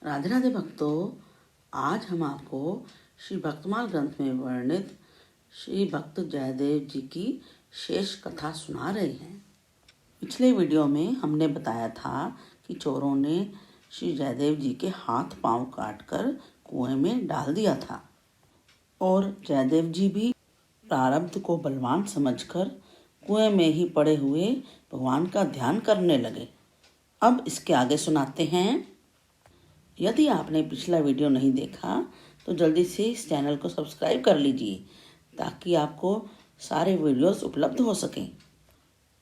राधे राधे भक्तों, आज हम आपको श्री भक्तमाल ग्रंथ में वर्णित श्री भक्त जयदेव जी की शेष कथा सुना रहे हैं। पिछले वीडियो में हमने बताया था कि चोरों ने श्री जयदेव जी के हाथ पांव काटकर कुएं में डाल दिया था और जयदेव जी भी प्रारब्ध को बलवान समझकर कुएं में ही पड़े हुए भगवान का ध्यान करने लगे। अब इसके आगे सुनाते हैं। यदि आपने पिछला वीडियो नहीं देखा तो जल्दी से इस चैनल को सब्सक्राइब कर लीजिए ताकि आपको सारे वीडियोस उपलब्ध हो सकें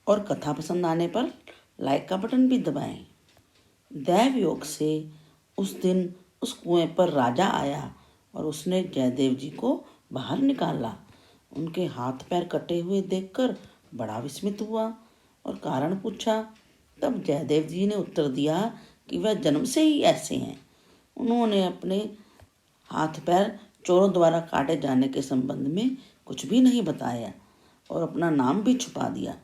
और कथा पसंद आने पर लाइक का बटन भी दबाएं। दैव योग से उस दिन उस कुएं पर राजा आया और उसने जयदेव जी को बाहर निकाला। उनके हाथ पैर कटे हुए देखकर बड़ा विस्मित हुआ और कारण पूछा। तब जयदेव जी ने उत्तर दिया कि वह जन्म से ही ऐसे हैं। उन्होंने अपने हाथ पैर चोरों द्वारा काटे जाने के संबंध में कुछ भी नहीं बताया और अपना नाम भी छुपा दिया,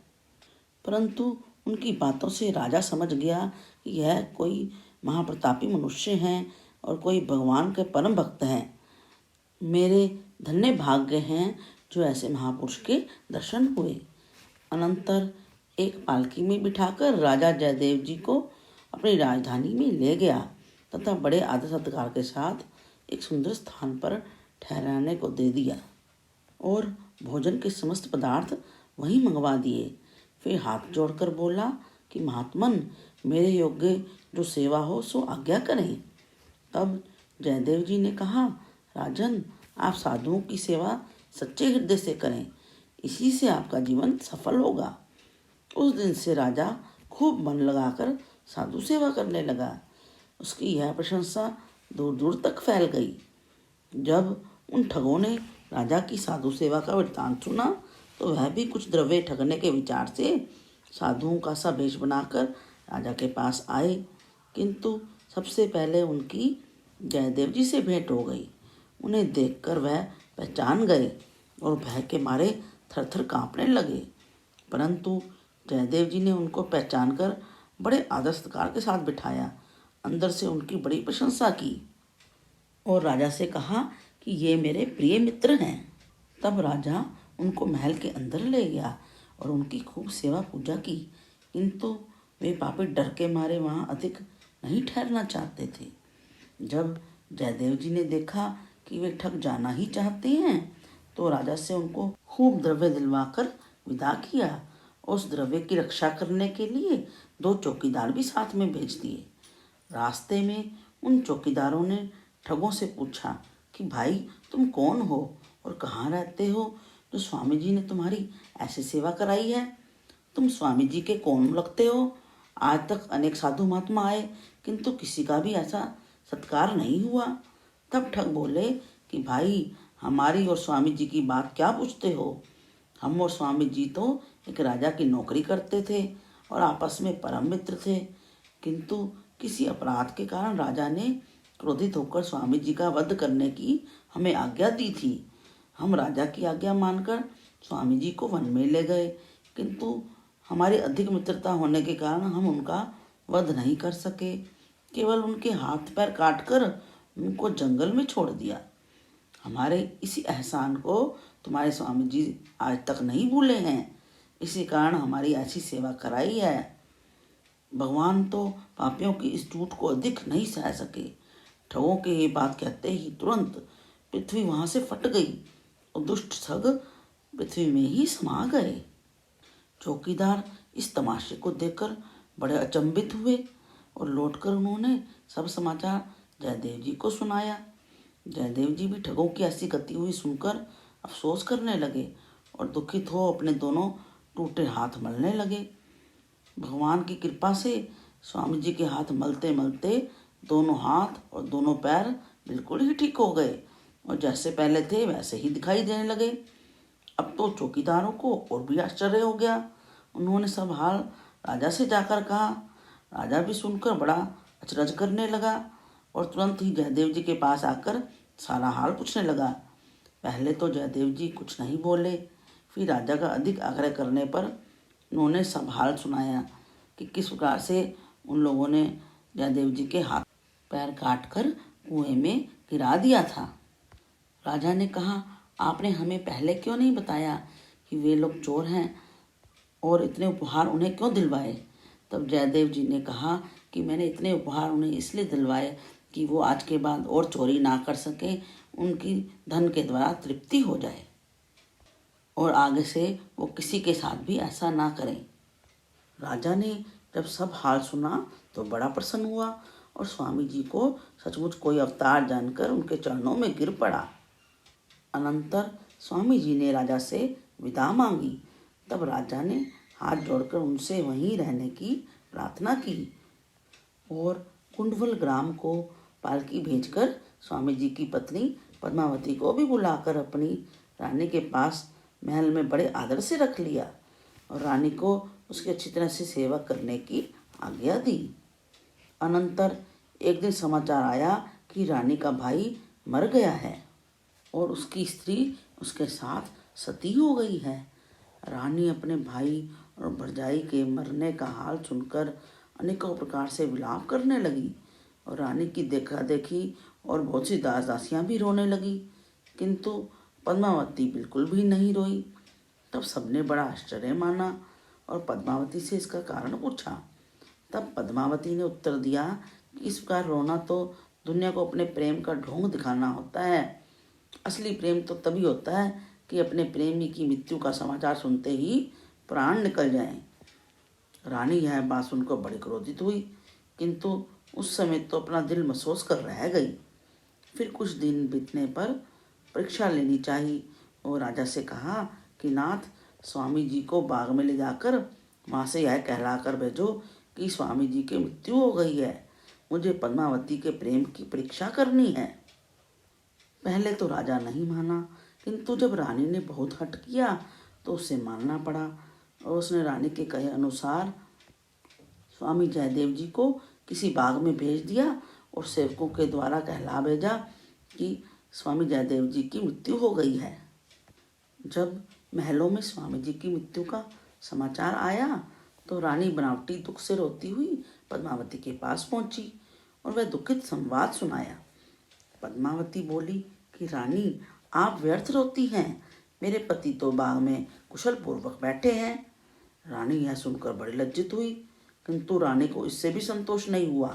परंतु उनकी बातों से राजा समझ गया कि यह कोई महाप्रतापी मनुष्य हैं और कोई भगवान के परम भक्त हैं। मेरे धन्य भाग्य हैं जो ऐसे महापुरुष के दर्शन हुए। अनंतर एक पालकी में बिठाकर राजा जयदेव जी को अपनी राजधानी में ले गया तथा बड़े आदर सत्कार के साथ एक सुंदर स्थान पर ठहराने को दे दिया और भोजन के समस्त पदार्थ वहीं मंगवा दिए। फिर हाथ जोड़कर बोला कि महात्मन, मेरे योग्य जो सेवा हो सो आज्ञा करें। तब जयदेव जी ने कहा, राजन, आप साधुओं की सेवा सच्चे हृदय से करें, इसी से आपका जीवन सफल होगा। उस दिन से राजा खूब मन लगाकर साधु सेवा करने लगा। उसकी यह प्रशंसा दूर दूर तक फैल गई। जब उन ठगों ने राजा की साधु सेवा का वृत्तांत सुना तो वह भी कुछ द्रव्य ठगने के विचार से साधुओं का सा भेष बनाकर राजा के पास आए, किंतु सबसे पहले उनकी जयदेव जी से भेंट हो गई। उन्हें देखकर वह पहचान गए और भय के मारे थरथर कांपने लगे, परंतु जयदेव जी ने उनको पहचान कर बड़े आदर सत्कार के साथ बिठाया, अंदर से उनकी बड़ी प्रशंसा की और राजा से कहा कि ये मेरे प्रिय मित्र हैं। तब राजा उनको महल के अंदर ले गया और उनकी खूब सेवा पूजा की, किंतु वे पापी डर के मारे वहाँ अधिक नहीं ठहरना चाहते थे। जब जयदेव जी ने देखा कि वे ठग जाना ही चाहते हैं तो राजा से उनको खूब द्रव्य दिलवाकर विदा किया। उस द्रव्य की रक्षा करने के लिए 2 चौकीदार भी साथ में भेज दिए। रास्ते में उन चौकीदारों ने ठगों से पूछा कि भाई, तुम कौन हो और कहाँ रहते हो जो स्वामी जी ने तुम्हारी ऐसी सेवा कराई है? तुम स्वामी जी के कौन लगते हो? आज तक अनेक साधु महात्मा आए किंतु किसी का भी ऐसा सत्कार नहीं हुआ। तब ठग बोले कि भाई, हमारी और स्वामी जी की बात क्या पूछते हो? हम और स्वामी जी तो एक राजा की नौकरी करते थे और आपस में परम मित्र थे, किंतु किसी अपराध के कारण राजा ने क्रोधित होकर स्वामी जी का वध करने की हमें आज्ञा दी थी। हम राजा की आज्ञा मानकर स्वामी जी को वन में ले गए, किंतु हमारी अधिक मित्रता होने के कारण हम उनका वध नहीं कर सके, केवल उनके हाथ पैर काटकर उनको जंगल में छोड़ दिया। हमारे इसी एहसान को तुम्हारे स्वामी जी आज तक नहीं भूले हैं, इसी कारण हमारी ऐसी सेवा कराई है। भगवान तो पापियों की इस झूठ को अधिक नहीं सह सके। ठगों के ये बात कहते ही तुरंत पृथ्वी वहां से फट गई और दुष्ट ठग पृथ्वी में ही समा गए। चौकीदार इस तमाशे को देखकर बड़े अचंभित हुए और लौटकर उन्होंने सब समाचार जयदेव जी को सुनाया। जयदेव जी भी ठगों की ऐसी गति हुई सुनकर अफसोस करने लगे और दुखित हो अपने दोनों टूटे हाथ मलने लगे। भगवान की कृपा से स्वामी जी के हाथ मलते मलते दोनों हाथ और दोनों पैर बिल्कुल ही ठीक हो गए और जैसे पहले थे वैसे ही दिखाई देने लगे। अब तो चौकीदारों को और भी आश्चर्य हो गया। उन्होंने सब हाल राजा से जाकर कहा। राजा भी सुनकर बड़ा अचरज करने लगा और तुरंत ही जयदेव जी के पास आकर सारा हाल पूछने लगा। पहले तो जयदेव जी कुछ नहीं बोले, फिर राजा का अधिक आग्रह करने पर उन्होंने सब हाल सुनाया कि किस प्रकार से उन लोगों ने जयदेव जी के हाथ पैर काटकर कुएं में गिरा दिया था। राजा ने कहा, आपने हमें पहले क्यों नहीं बताया कि वे लोग चोर हैं और इतने उपहार उन्हें क्यों दिलवाए? तब जयदेव जी ने कहा कि मैंने इतने उपहार उन्हें इसलिए दिलवाए कि वो आज के बाद और चोरी ना कर सकें, उनकी धन के द्वारा तृप्ति हो जाए और आगे से वो किसी के साथ भी ऐसा ना करें। राजा ने जब सब हाल सुना तो बड़ा प्रसन्न हुआ और स्वामी जी को सचमुच कोई अवतार जानकर उनके चरणों में गिर पड़ा। अनंतर स्वामी जी ने राजा से विदा मांगी। तब राजा ने हाथ जोड़कर उनसे वहीं रहने की प्रार्थना की और कुंडवल ग्राम को पालकी भेजकर स्वामी जी की पत्नी पद्मावती को भी बुलाकर अपनी रानी के पास महल में बड़े आदर से रख लिया और रानी को उसकी अच्छी तरह से सेवा करने की आज्ञा दी। अनंतर एक दिन समाचार आया कि रानी का भाई मर गया है और उसकी स्त्री उसके साथ सती हो गई है। रानी अपने भाई और भरजाई के मरने का हाल सुनकर अनेकों प्रकार से विलाप करने लगी और रानी की देखा देखी और बहुत सी दास दासियाँ भी रोने लगी, किंतु पद्मावती बिल्कुल भी नहीं रोई। तब सबने बड़ा आश्चर्य माना और पद्मावती से इसका कारण पूछा। तब पद्मावती ने उत्तर दिया कि इस प्रकार रोना तो दुनिया को अपने प्रेम का ढोंग दिखाना होता है। असली प्रेम तो तभी होता है कि अपने प्रेमी की मृत्यु का समाचार सुनते ही प्राण निकल जाएं। रानी यह बात सुनकर बड़ी क्रोधित हुई, किंतु उस समय तो अपना दिल महसूस कर रह गई। फिर कुछ दिन बीतने पर परीक्षा लेनी चाहिए और राजा से कहा कि नाथ, स्वामी जी को बाग में ले जाकर वहाँ से यह कहलाकर भेजो कि स्वामी जी की मृत्यु हो गई है। मुझे पद्मावती के प्रेम की परीक्षा करनी है। पहले तो राजा नहीं माना, किंतु जब रानी ने बहुत हठ किया तो उसे मानना पड़ा और उसने रानी के कहे अनुसार स्वामी जयदेव जी को किसी बाग में भेज दिया और सेवकों के द्वारा कहला भेजा कि स्वामी जयदेव जी की मृत्यु हो गई है। जब महलों में स्वामी जी की मृत्यु का समाचार आया तो रानी बनावटी दुख से रोती हुई पद्मावती के पास पहुंची और वह दुखित संवाद सुनाया। पद्मावती बोली कि रानी, आप व्यर्थ रोती हैं, मेरे पति तो बाग में कुशल पूर्वक बैठे हैं। रानी यह सुनकर बड़ी लज्जित हुई, किंतु रानी को इससे भी संतोष नहीं हुआ।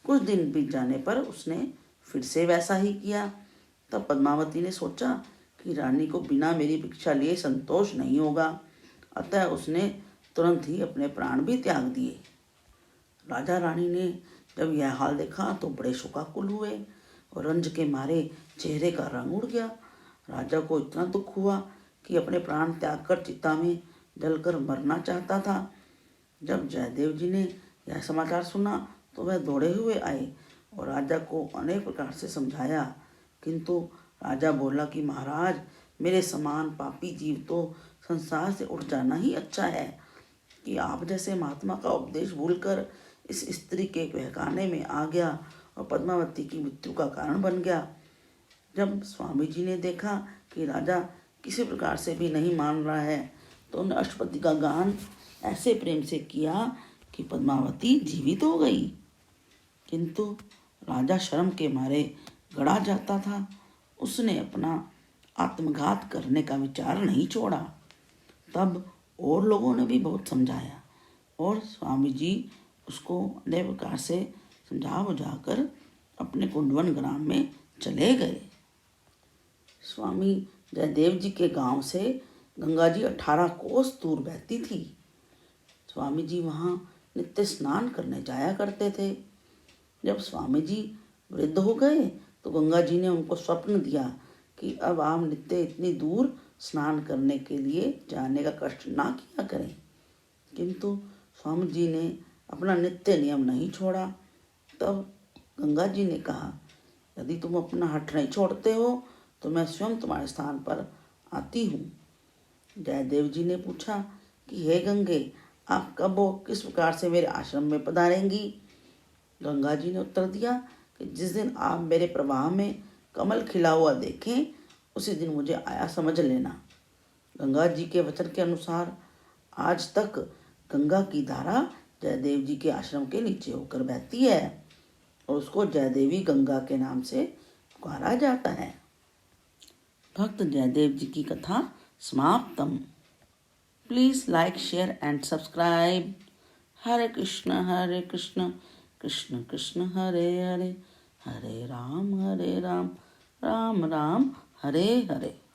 कुछ दिन बीत जाने पर उसने फिर से वैसा ही किया। तब पद्मावती ने सोचा कि रानी को बिना मेरी भिक्षा लिए संतोष नहीं होगा, अतः उसने तुरंत ही अपने प्राण भी त्याग दिए। राजा रानी ने जब यह हाल देखा तो बड़े शोकाकुल हुए और रंज के मारे चेहरे का रंग उड़ गया। राजा को इतना दुख हुआ कि अपने प्राण त्याग कर चिता में जलकर मरना चाहता था। जब जयदेव जी ने यह समाचार सुना तो वह दौड़े हुए आए और राजा को अनेक प्रकार से समझाया, किंतु राजा बोला कि महाराज, मेरे समान पापी जीव तो संसार से उठ जाना ही अच्छा है कि आप जैसे महात्मा का उपदेश भूलकर इस स्त्री के बहकाने में आ गया और पद्मावती की मृत्यु का कारण बन गया। जब स्वामी जी ने देखा कि राजा किसी प्रकार से भी नहीं मान रहा है तो उन्होंने अष्टपदी का गान ऐसे प्रेम से किया कि पद्मावती जीवित हो गई, किंतु राजा शर्म के मारे गड़ा जाता था। उसने अपना आत्मघात करने का विचार नहीं छोड़ा। तब और लोगों ने भी बहुत समझाया और स्वामी जी उसको अनेक प्रकार से समझा बुझाकर अपने कुंडवन ग्राम में चले गए। स्वामी जयदेव जी के गांव से गंगा जी 18 कोस दूर बहती थी। स्वामी जी वहाँ नित्य स्नान करने जाया करते थे। जब स्वामी जी वृद्ध हो गए तो गंगा जी ने उनको स्वप्न दिया कि अब आप नित्य इतनी दूर स्नान करने के लिए जाने का कष्ट ना किया करें, किंतु स्वामी जी ने अपना नित्य नियम नहीं छोड़ा। तब गंगा जी ने कहा, यदि तुम अपना हठ नहीं छोड़ते हो तो मैं स्वयं तुम्हारे स्थान पर आती हूँ। जयदेव जी ने पूछा कि हे गंगे, आप कब और किस प्रकार से मेरे आश्रम में पधारेंगी? गंगा जी ने उत्तर दिया कि जिस दिन आप मेरे प्रवाह में कमल खिला हुआ देखें उसी दिन मुझे आया समझ लेना। गंगा जी के वचन के अनुसार आज तक गंगा की धारा जयदेव जी के आश्रम के नीचे होकर बहती है। और उसको जयदेवी गंगा के नाम से पुकारा जाता है। भक्त जयदेव जी की कथा समाप्तम। Please like, share and subscribe. हरे कृष्ण कृष्ण कृष्ण हरे हरे, हरे राम राम राम हरे हरे।